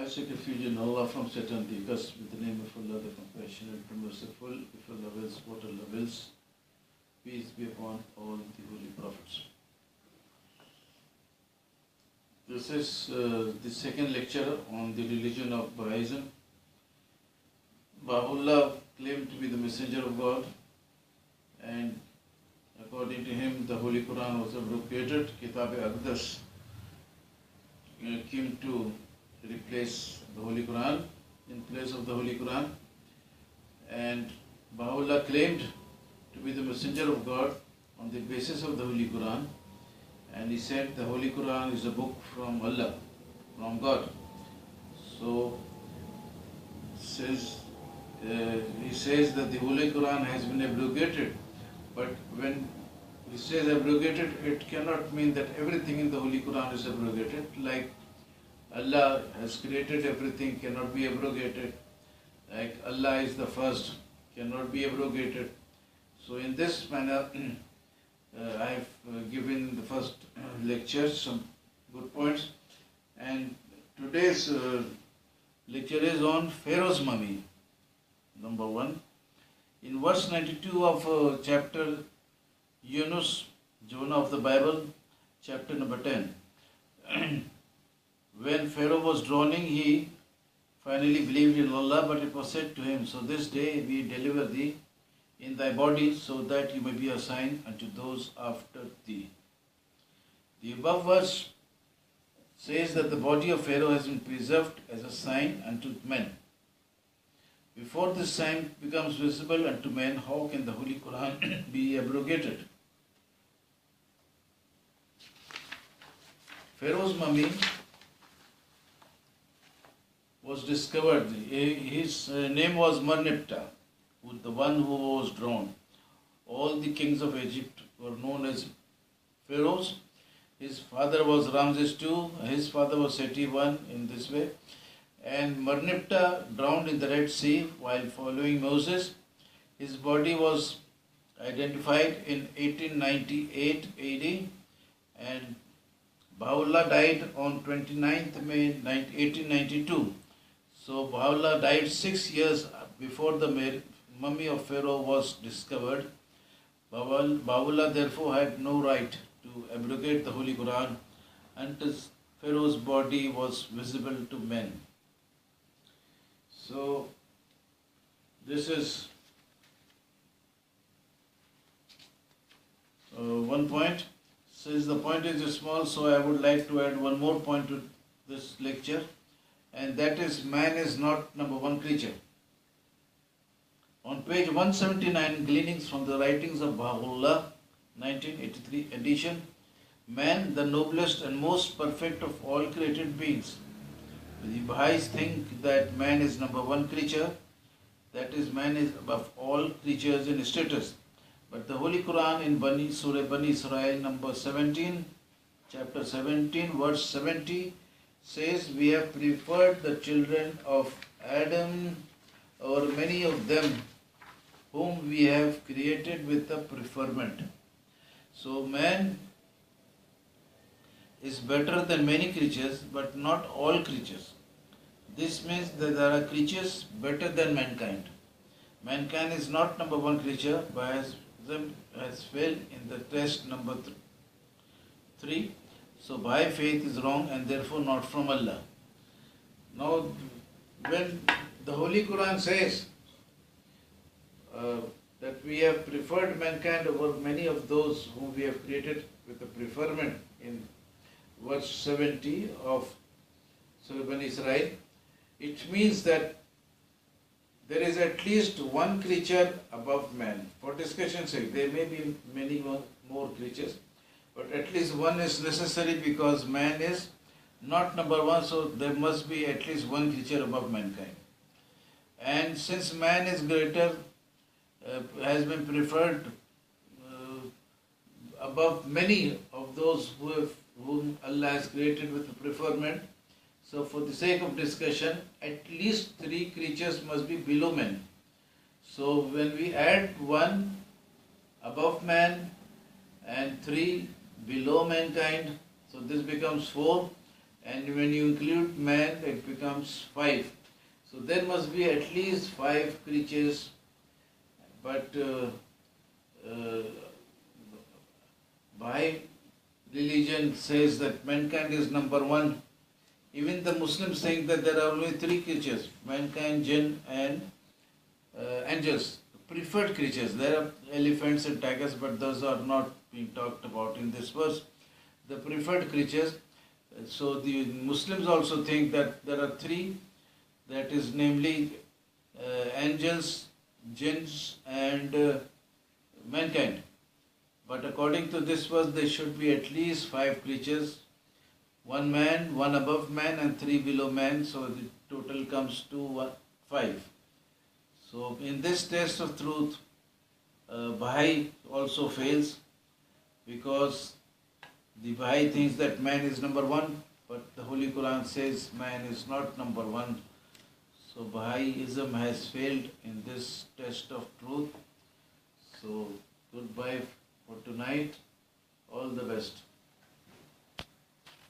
seek refuge in Allah from Satan, the accursed, with the name of Allah, the compassionate, the merciful. If Allah wills, what Allah wills. Peace be upon all the holy prophets. This is the second lecture on the religion of Baha'ism. Baha'u'llah claimed to be the messenger of God, and according to him, the Holy Quran was abrogated. Kitab-e-Aqdas came to replace the Holy Quran, in place of the Holy Quran. And Baha'u'llah claimed to be the messenger of God on the basis of the Holy Quran. And he said the Holy Quran is a book from Allah, from God. So he says that the Holy Quran has been abrogated. But when he says abrogated, it cannot mean that everything in the Holy Quran is abrogated. Like Allah has created everything, cannot be abrogated. Like Allah is the first, cannot be abrogated. So in this manner, I have given the first lecture some good points. And today's lecture is on Pharaoh's mummy, number 1. In verse 92 of chapter Yunus, Jonah of the Bible, chapter number 10. When Pharaoh was drowning, he finally believed in Allah, but it was said to him, so this day we deliver thee in thy body, so that you may be a sign unto those after thee. The above verse says that the body of Pharaoh has been preserved as a sign unto men. Before this sign becomes visible unto men, how can the Holy Quran be abrogated? Pharaoh's mummy was discovered. His name was Merneptah, the one who was drowned. All the kings of Egypt were known as pharaohs. His father was Ramses II, his father was Seti I, in this way. And Merneptah drowned in the Red Sea while following Moses. His body was identified in 1898 AD, and Baha'u'llah died on 29th May 1892. So Baha'u'llah died 6 years before the mummy of Pharaoh was discovered. Baha'u'llah therefore had no right to abrogate the Holy Quran until Pharaoh's body was visible to men. So this is one point. Since the point is small, so I would like to add one more point to this lecture, and that is man is not number one creature. On page 179, gleanings from the writings of Baha'u'llah, 1983 edition, man, the noblest and most perfect of all created beings. The Baha'is think that man is number one creature, that is, man is above all creatures in status. But the Holy Quran in Surah Bani Israel number 17, chapter 17, verse 70 says, we have preferred the children of Adam over many of them whom we have created with a preferment. So man is better than many creatures, but not all creatures. This means that there are creatures better than mankind. Mankind is not number one creature. Baha'ism has failed in the test number 3. So Baha'i faith is wrong and therefore not from Allah. Now, when the Holy Quran says that we have preferred mankind over many of those whom we have created with a preferment in verse 70 of Surah Bani Israel, it means that there is at least one creature above man. For discussion's sake, there may be many more creatures, but at least one is necessary because man is not number one, so there must be at least one creature above mankind. And since man is greater, has been preferred above many of those whom Allah has created with preferment, so for the sake of discussion, at least 3 creatures must be below man. So when we add 1 above man and 3 below mankind, so this becomes 4, and when you include man, it becomes 5. So there must be at least 5 creatures, but Baha'i religion says that mankind is number 1. Even the Muslims think that there are only 3 creatures, mankind, jinn and angels, preferred creatures. There are elephants and tigers, but those are not being talked about in this verse. The preferred creatures. So the Muslims also think that there are 3, that is namely angels, jinns and mankind. But according to this verse, there should be at least 5 creatures, 1 man, 1 above man and 3 below man, so the total comes to 5. So in this test of truth, Baha'i also fails, because the Baha'i thinks that man is number 1, but the Holy Quran says man is not number 1. So Baha'ism has failed in this test of truth. So goodbye for tonight. All the best.